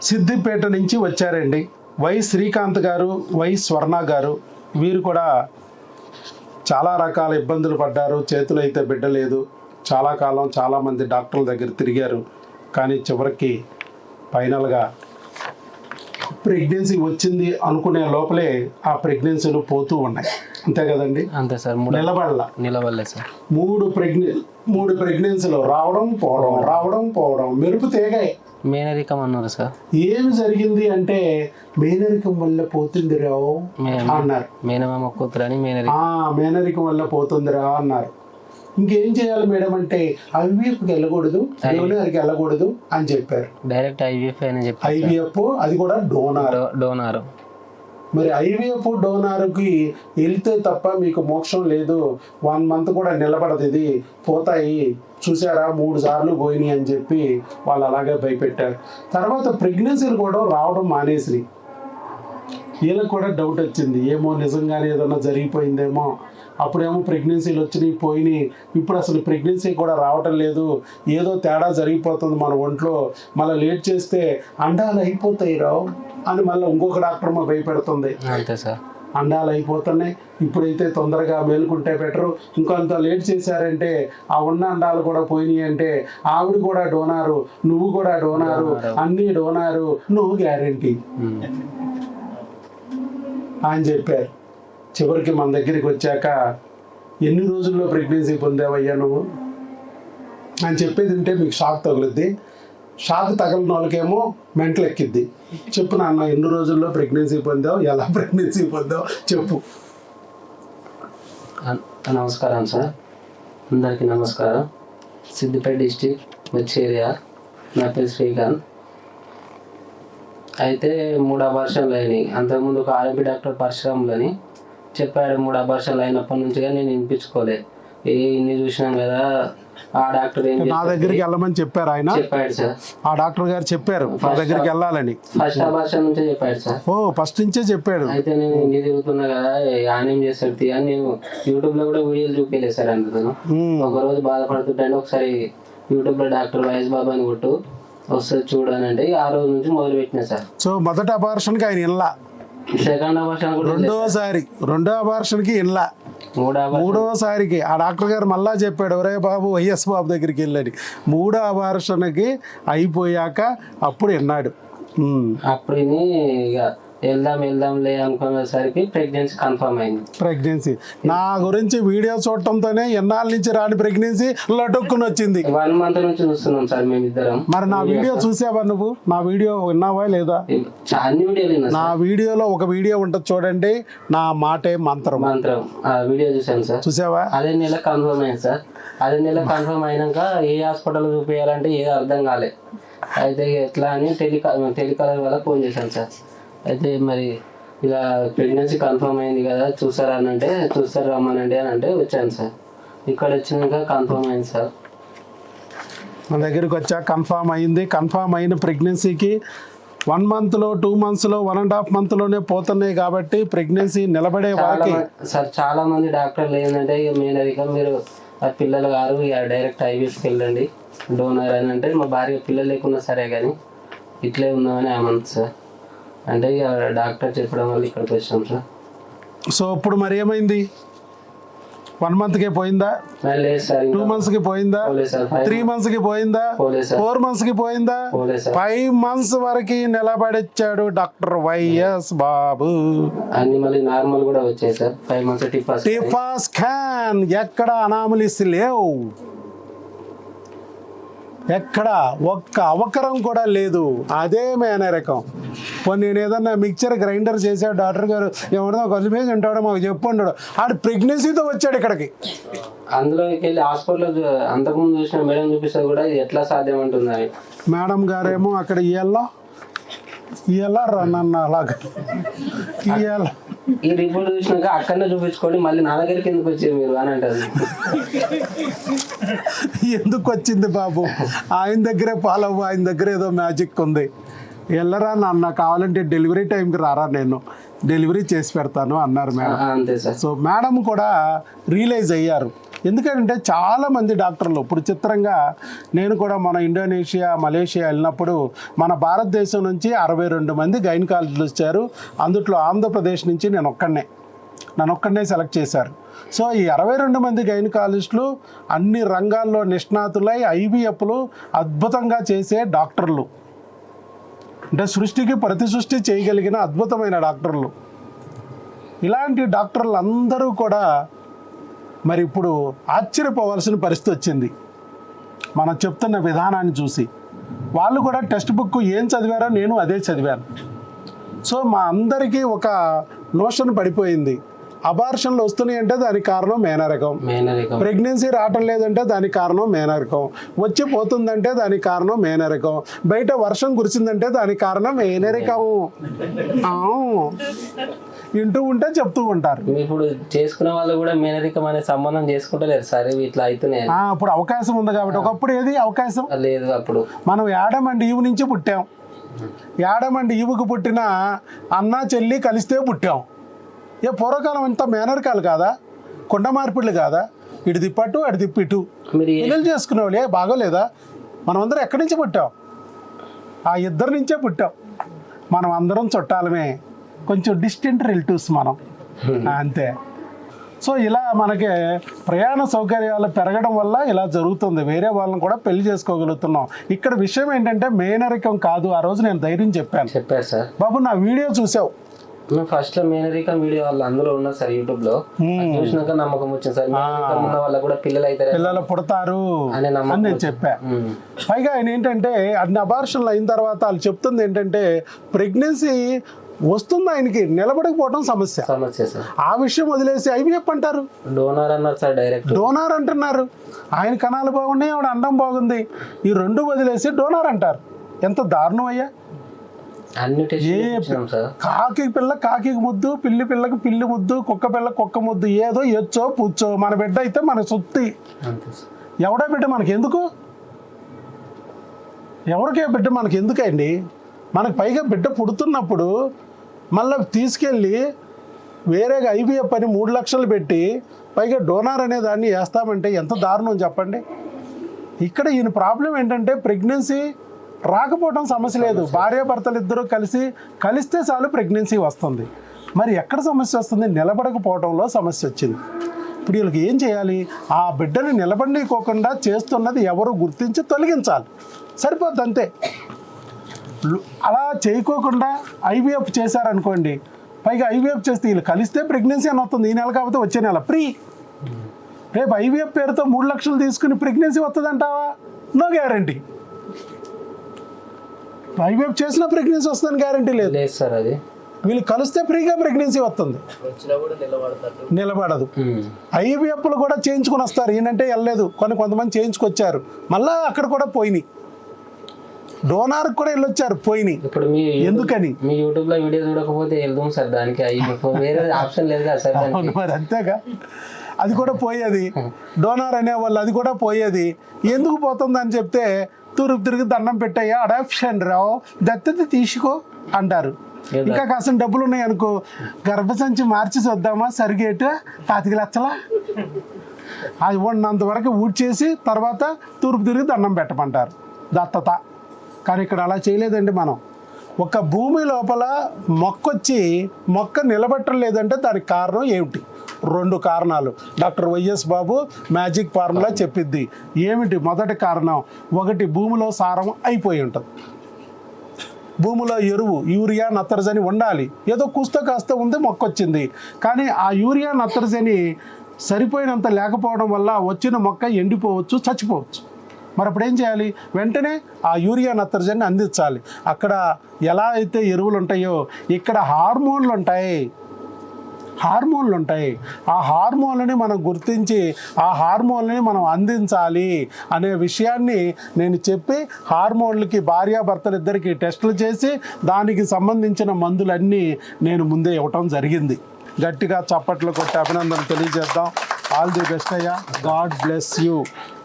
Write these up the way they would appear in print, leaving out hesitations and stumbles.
సిద్దిపేట నుంచి వచ్చారండి. వై శ్రీకాంత్ గారు, వై స్వర్ణ గారు. వీరు కూడా చాలా రకాల ఇబ్బందులు పడ్డారు. చేతులు అయితే బిడ్డ లేదు. చాలా కాలం చాలామంది డాక్టర్ల దగ్గర తిరిగారు. కానీ చివరికి ఫైనల్గా ప్రెగ్నెన్సీ వచ్చింది అనుకునే లోపలే ఆ ప్రెగ్నెన్సీలు పోతూ ఉన్నాయి. అంతే కదండి? అంతే సార్. నిలబడలే సార్. మూడు ప్రెగ్నెన్సీలు రావడం పోవడం మెరుపు తేగాయి. మేనరికం అన్నారు సార్. ఏమి జరిగింది అంటే మేనరికం వల్ల పోతుందిరా అన్నారు. మేనమామ కూతురని మేనరికం వల్ల పోతుందిరా అన్నారు. ఇంకేం చేయాలి మేడం అంటే ఐవీఎఫ్కి వెళ్ళకూడదు, డోనర్కి వెళ్ళకూడదు అని చెప్పారు. డైరెక్ట్ ఐవీఎఫ్ అని చెప్పి. ఐవీఎఫ్ అది కూడా డోనార్. మరి ఐవీఎఫ్ డోనార్కి వెళ్తే తప్ప మీకు మోక్షం లేదు, 1 month కూడా నిలబడదు, ఇది పోతాయి, చూసారా 3 సార్లు పోయినాయి అని చెప్పి వాళ్ళు అలాగే భయపెట్టారు. తర్వాత ప్రెగ్నెన్సీలు కూడా రావడం మానేసినాయి. వీళ్ళకి కూడా డౌట్ వచ్చింది, ఏమో నిజంగానే ఏదన్నా జరిగిపోయిందేమో. అప్పుడేమో ప్రెగ్నెన్సీలు వచ్చినాయి పోయినాయి, ఇప్పుడు అసలు ప్రెగ్నెన్సీ కూడా రావటం లేదు, ఏదో తేడా జరిగిపోతుంది మన ఒంట్లో, మళ్ళీ లేట్ చేస్తే అండాలు అయిపోతాయి రావు అని మళ్ళీ ఇంకొక డాక్టర్ మా భయపెడుతుంది. అంతే సార్. అండాలు అయిపోతున్నాయి, ఇప్పుడైతే తొందరగా మేలుకుంటే బెటరు, ఇంకొంత లేట్ చేశారంటే ఆ ఉన్న అండాలు కూడా పోయినాయి అంటే ఆవిడ కూడా డోనారు, నువ్వు కూడా డోనారు, అన్నీ డోనారు, నువ్వు గ్యారెంటీ అని చెప్పారు. చివరికి మన దగ్గరికి వచ్చాక ఎన్ని రోజుల్లో ప్రెగ్నెన్సీ పొందావయ్యా నువ్వు అని చెప్పేది ఉంటే మీకు షాక్ తగులుద్ది. షాక్ తగలిన వాళ్ళకేమో మెంటల్ ఎక్కిద్ది. చెప్పు నాన్న, ఎన్ని రోజుల్లో ప్రెగ్నెన్సీ పొందావు, ఎలా ప్రెగ్నెన్సీ పొందావు చెప్పు. నమస్కారం సార్, అందరికీ నమస్కారం. సిద్దిపేట డిస్టిక్ వచ్చే ఏరియా, నా పేరు శ్రీకాంత్. అయితే 3 అబార్షన్లు అయినాయి. అంతకుముందు ఒక ఆర్ఎంపీ డాక్టర్ పరశురాములని చెప్పాడు. 3 అబార్షన్లు అయినప్పటి నుంచి నేను వినిపించుకోలే. ఇన్ని చూసినాం కదా, ఆ డాక్టర్ నా దగ్గరికి వెళ్ళమని చెప్పారు. ఆయన చెప్పాడు సార్, ఆ డాక్టర్ గారు చెప్పారు నా దగ్గరికి వెళ్ళాలని. ఫస్ట్ అబార్షన్ నుంచే చెప్పాడు సార్. ఫస్ట్ నుంచే చెప్పాడు. అయితే నేను ఇంటి తిరుగుతున్నా కదా, ఆయన ఏం చేస్తాడు అని నేను యూట్యూబ్ లో కూడా వీడియోలు చూపించలేదు సార్. అందుకను ఒకరోజు బాధపడుతుంటే ఒకసారి యూట్యూబ్ లో డాక్టర్ వైఎస్ బాబు అని కొట్టు వస్తుంది చూడనండి, ఆ రోజు నుంచి మొదలు పెట్టినా సార్. సో మొదటి అబార్షన్కి ఆయన ఇన్లా, సెకండ్ అబార్షన్ కూడా రెండో అబార్షన్కి ఇన్లా, మూడోసారికి ఆ డాక్టర్ గారు మళ్ళా చెప్పాడు, ఒరే బాబు వైఎస్ బాబు దగ్గరికి వెళ్ళాడు. 3వ అబార్షన్కి అయిపోయాక అప్పుడు విన్నాడు. అప్పుడు ఇక వెళ్దాంలే అనుకునేసరికి ప్రెగ్నెన్సీ కన్ఫర్మ్ అయింది. ప్రెగ్నెన్సీ నా గురించి వీడియో చూడటంతోనే ఎన్నాళ్ళ నుంచి రాని ప్రెగ్నెన్సీ లటుక్కుని వచ్చింది. 1 month నుంచి చూస్తున్నాం సార్ మేమిద్దరం. మరి నా వీడియో చూసావా నువ్వు? నా వీడియో విన్నావా లేదా? అన్ని వీడియోలు. నా వీడియోలో ఒక వీడియో ఉంటుంది చూడండి, నా మాటే మంత్రం. ఆ వీడియో చూసాను సార్. చూసావా? అదే నెల కన్ఫర్మ్ అయింది సార్. అదే నెల కన్ఫర్మ్ అయినాక ఏ హాస్పిటల్ చూపించాలంటే ఏదో అర్థం కాలే. అయితే ఎట్లా అని టెలికాలర్ వల్ల ఫోన్ చేశాను సార్. అయితే మరి ఇలా ప్రెగ్నెన్సీ కన్ఫర్మ్ అయింది కదా, చూసారా అని అంటే, చూస్తారు రమ్మనండి అని అంటే వచ్చాను సార్. ఇక్కడ వచ్చినాక కన్ఫర్మ్ అయింది సార్. మన దగ్గరికి వచ్చా కన్ఫర్మ్ అయింది. కన్ఫర్మ్ అయిన ప్రెగ్నెన్సీకి 1 monthలో 2 monthsలో 1.5 monthలోనే పోతున్నాయి కాబట్టి ప్రెగ్నెన్సీ నిలబడే వాళ్ళకి సార్ చాలా మంది డాక్టర్లు ఏంటంటే మేనరికం మీరు ఆ పిల్లలు గారు డైరెక్ట్ ఐవీఎఫ్కి వెళ్ళండి డోనర్ అని అంటే, మా భార్య పిల్లలు లేకున్నా సరే కానీ ఇట్లే ఉన్నామని ఆమంది సార్. అంటే ఇక డాక్టర్ చెప్పడం వల్ల ఇక్కడికి వచ్చాం సార్. సో ఇప్పుడు మరి ఏమైంది? 1 monthకే పోయిందా? లేదు సార్. 2 monthsకి పోయిందా? 3 monthsకి పోయిందా? 4 monthsకి పోయిందా? 5 months వరకు నిలబడిచ్చాడు డాక్టర్ వైఎస్ బాబు. అన్ని మళ్ళీ నార్మల్ కూడా వచ్చాయి సార్. 5 months టిఫా స్కాన్, ఎక్కడ అనామలీస్ లేవు, ఎక్కడ ఒక్క అవకరం కూడా లేదు. అదే మేనరకం. నేను ఏదన్నా మిక్చర్ గ్రైండర్ చేసాడు డాక్టర్ గారు, ఏమన్నా కలిపేసి ఉంటాడో మాకు చెప్పండు, ఆడు ప్రెగ్నెన్సీతో వచ్చాడు ఇక్కడికి. అందులోకి వెళ్ళి హాస్పిటల్లో అంతకుముందు చూసిన మేడం చూపిస్తే కూడా ఇది ఎట్లా సాధ్యం అంటుంది. మేడం గారేమో అక్కడ ఇయ్యాల రన్న అలాగా ఇయ్యాల ఈ రిపోర్ట్ చూసినాక అక్కడనే చూపించుకోండి, మళ్ళీ నా దగ్గరికి ఎందుకు వచ్చారు మీరు అని అంటారు. ఎందుకు వచ్చింది బాబు, ఆయన దగ్గరే పాలవ్వు, ఆయన దగ్గర ఏదో మ్యాజిక్ ఉంది, వెళ్ళరా నాన్న, కావాలంటే డెలివరీ టైంకి రారా, నేను డెలివరీ చేసి పెడతాను అన్నారు మేడం. సో మేడం కూడా రియలైజ్ అయ్యారు, ఎందుకంటే చాలామంది డాక్టర్లు ఇప్పుడు చిత్రంగా నేను కూడా మన ఇండోనేషియా మలేషియా వెళ్ళినప్పుడు మన భారతదేశం నుంచి 62 మంది గైనకాలజిస్టులు వచ్చారు. అందుట్లో ఆంధ్రప్రదేశ్ నుంచి నన్ను ఒక్కడనే సెలెక్ట్ చేశారు. సో ఈ 62 మంది గైనకాలజిస్టులు అన్ని రంగాల్లో నిష్ణాతులై ఐవీఎఫ్లు అద్భుతంగా చేసే డాక్టర్లు, అంటే సృష్టికి ప్రతి సృష్టి చేయగలిగిన అద్భుతమైన డాక్టర్లు. ఇలాంటి డాక్టర్లు అందరూ కూడా మరి ఇప్పుడు ఆశ్చర్యపోవాల్సిన పరిస్థితి వచ్చింది మనం చెప్తున్న విధానాన్ని చూసి. వాళ్ళు కూడా టెక్స్ట్ బుక్ ఏం చదివారో నేను అదే చదివాను. సో మా అందరికీ ఒక నోషన్ పడిపోయింది. అబార్షన్లు వస్తున్నాయి అంటే దానికి కారణం మేనరకం, ప్రెగ్నెన్సీ రావటం లేదంటే దానికి కారణం మేనరకం, వచ్చి పోతుందంటే దానికి కారణం మేనరకం, బయట వర్షం కురిసిందంటే దానికి కారణం మేనరకం. వింటూ ఉంటే చెప్తూ ఉంటారు. ఇప్పుడు చేసుకునే వాళ్ళు కూడా మేనరికం అనే సంబంధం చేసుకుంటలేరు సరే ఇట్లా అవుతున్నాయి. ఇప్పుడు అవకాశం ఉంది కాబట్టి. ఒకప్పుడు ఏది అవకాశం లేదు. అప్పుడు మనం యాడమ్ అండ్ ఈవ్ నుంచి పుట్టాం. యాడమ్ అండ్ ఈవుకు పుట్టిన అన్న చెల్లి కలిస్తే పుట్టాం. పూర్వకాలం అంతా మేనరికాలు కాదా, కొండ మార్పిళ్ళు కాదా, ఇటు తిప్పట్టు అటు తిప్పిటు పిల్లలు చేసుకునేవాళ్ళు. బాగోలేదా? మనం అందరం ఎక్కడి నుంచి పుట్టాం? ఆ ఇద్దరి నుంచే పుట్టాం. మనం అందరం చుట్టాలమే, కొంచెం డిస్టెంట్ రిలేటివ్స్ మనం, అంతే. సో ఇలా మనకి ప్రయాణ సౌకర్యాలు పెరగడం వల్ల ఇలా జరుగుతుంది. వేరే వాళ్ళని కూడా పెళ్లి చేసుకోగలుగుతున్నాం. ఇక్కడ విషయం ఏంటంటే మేనరికం కాదు. ఆ రోజు నేను ధైర్యం చెప్పారు సార్. బాబు నా వీడియో చూసావు? ఫస్ట్ లో మేనరికం వీడియో వాళ్ళు అందులో ఉన్నారు సార్, యూట్యూబ్ లో చూసినాక నమ్మకం వచ్చింది సార్. ఉన్న వాళ్ళకి కూడా పిల్లలు పుడతారు అని నేను చెప్పా. పైగా ఆయన ఏంటంటే అన్ని అబార్షన్లు అయిన తర్వాత వాళ్ళు చెప్తుంది ఏంటంటే ప్రెగ్నెన్సీ వస్తుంది, ఆయనకి నిలబడకపోవడం సమస్య. ఆ విషయం వదిలేసి ఐవీఎఫ్ అంటారు, డోనార్ అన్నారు సార్, డైరెక్ట్ డోనార్ అంటున్నారు. ఆయన కణాలు బాగున్నాయి, ఆవిడ అండం బాగుంది, ఈ రెండు వదిలేసి డోనార్ అంటారు. ఎంత దారుణం అయ్యా! కాకి పిల్ల కాకి ముద్దు, పిల్లి పిల్లకి పిల్లి ముద్దు, కుక్క పిల్ల కుక్క ముద్దు, ఏదో ఎచ్చో పుచ్చో. మన బిడ్డ అయితే మన సొత్తి. ఎవడో బిడ్డ మనకి ఎందుకు? ఎవరికే బిడ్డ మనకి ఎందుకండి? మనకు పైగా బిడ్డ పుడుతున్నప్పుడు మళ్ళీ తీసుకెళ్ళి వేరేగా ఐవీఎఫ్ అని 3 లక్షలు పెట్టి పైగా డోనార్ అనే దాన్ని వేస్తామంటే ఎంత దారుణం చెప్పండి. ఇక్కడ ఈయన ప్రాబ్లం ఏంటంటే ప్రెగ్నెన్సీ రాకపోవడం సమస్య లేదు. భార్యాభర్తలు ఇద్దరు కలిస్తే చాలు ప్రెగ్నెన్సీ వస్తుంది. మరి ఎక్కడ సమస్య వస్తుంది? నిలబడకపోవడంలో సమస్య వచ్చింది. ఇప్పుడు వీళ్ళకి ఏం చేయాలి? ఆ బిడ్డని నిలబడికోకుండా చేస్తున్నది ఎవరు గుర్తించి తొలగించాలి, సరిపోద్ది అంతే. అలా చేయకోకుండా ఐవీఎఫ్ చేశారనుకోండి, పైగా ఐవీఎఫ్ చేస్తే వీళ్ళు కలిస్తే ప్రెగ్నెన్సీ అని వస్తుంది. ఈ నెల కాకపోతే వచ్చే నెల ఫ్రీ. రేపు ఐవీఎఫ్ పేరుతో 3 లక్షలు తీసుకుని ప్రెగ్నెన్సీ వస్తుంది అంటావా? No guarantee. ఐవీఎఫ్ చేసిన ప్రెగ్నెన్సీ వస్తుందని గ్యారంటీ లేదు సార్. అది వీళ్ళు కలిస్తే ఫ్రీగా ప్రెగ్నెన్సీ వస్తుంది, నిలబడదు. ఐవీఎఫ్లు కూడా చేయించుకుని వస్తారు. ఏంటంటే వెళ్ళలేదు, కొంతమంది చేయించుకొచ్చారు, మళ్ళీ అక్కడ కూడా పోయినాయి. డోనార్ కూడా వెళ్ళొచ్చారు, పోయినాయి. ఇప్పుడు ఎందుకని మీ యూట్యూబ్ లో వీడియో చూడకపోతే వెళ్దాం సార్, దానికి వేరే ఆప్షన్ లేదు కదా సార్. మరి అంతేగా, అది కూడా పోయేది. డోనార్ అనేవాళ్ళు అది కూడా పోయేది. ఎందుకు పోతుంది అని చెప్తే తూర్పు తిరిగి దండం పెట్టయ్యా, అడాప్షన్ రావు, దత్తత తీసుకో అంటారు. ఇంకా కాసిన డబ్బులు ఉన్నాయి అనుకో, గర్భసంచి మార్చి చూద్దామా, సరిగేటు 25 లక్షల, అది ఉన్నంత వరకు ఊడ్చేసి తర్వాత తూర్పు తిరిగి దండం పెట్టమంటారు, దత్తత. కానీ ఇక్కడ అలా చేయలేదండి. మనం ఒక భూమి లోపల మొక్క నిలబెట్టడం లేదంటే దానికి కారణం ఏమిటి? 2 కారణాలు డాక్టర్ వైఎస్ బాబు మ్యాజిక్ ఫార్ములా చెప్పిద్ది. ఏమిటి? మొదటి కారణం, ఒకటి భూమిలో సారం అయిపోయి ఉంటుంది. భూమిలో ఎరువు యూరియా నత్రజని ఉండాలి, ఏదో కూస్తో కాస్త ఉంది, మొక్క వచ్చింది. కానీ ఆ యూరియా నత్రజని సరిపోయినంత లేకపోవడం వల్ల వచ్చిన మొక్క ఎండిపోవచ్చు, చచ్చిపోవచ్చు. మరి అప్పుడు ఏం చేయాలి? వెంటనే ఆ యూరియా నత్రజని అందించాలి. అక్కడ ఎలా అయితే ఎరువులు ఉంటాయో ఇక్కడ హార్మోన్లు ఉంటాయి. ఆ హార్మోన్లని మనం గుర్తించి ఆ హార్మోన్లని మనం అందించాలి అనే విషయాన్ని నేను చెప్పి, హార్మోన్లకి భార్యాభర్తలు ఇద్దరికి టెస్టులు చేసి దానికి సంబంధించిన మందులన్నీ నేను ముందే ఇవ్వటం జరిగింది. గట్టిగా చప్పట్లు కొట్టి అభినందన తెలియజేద్దాం. ఆల్ ది బెస్ట్ అయ్యా, గాడ్ బ్లెస్ యూ.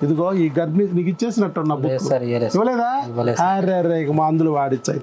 ఇదిగో ఈ గర్భిణి నీకు ఇచ్చేసినట్టున్న బుక్ ఇవ్వలేదా? అరే ఇక మందులు వాడిచ్చాయి.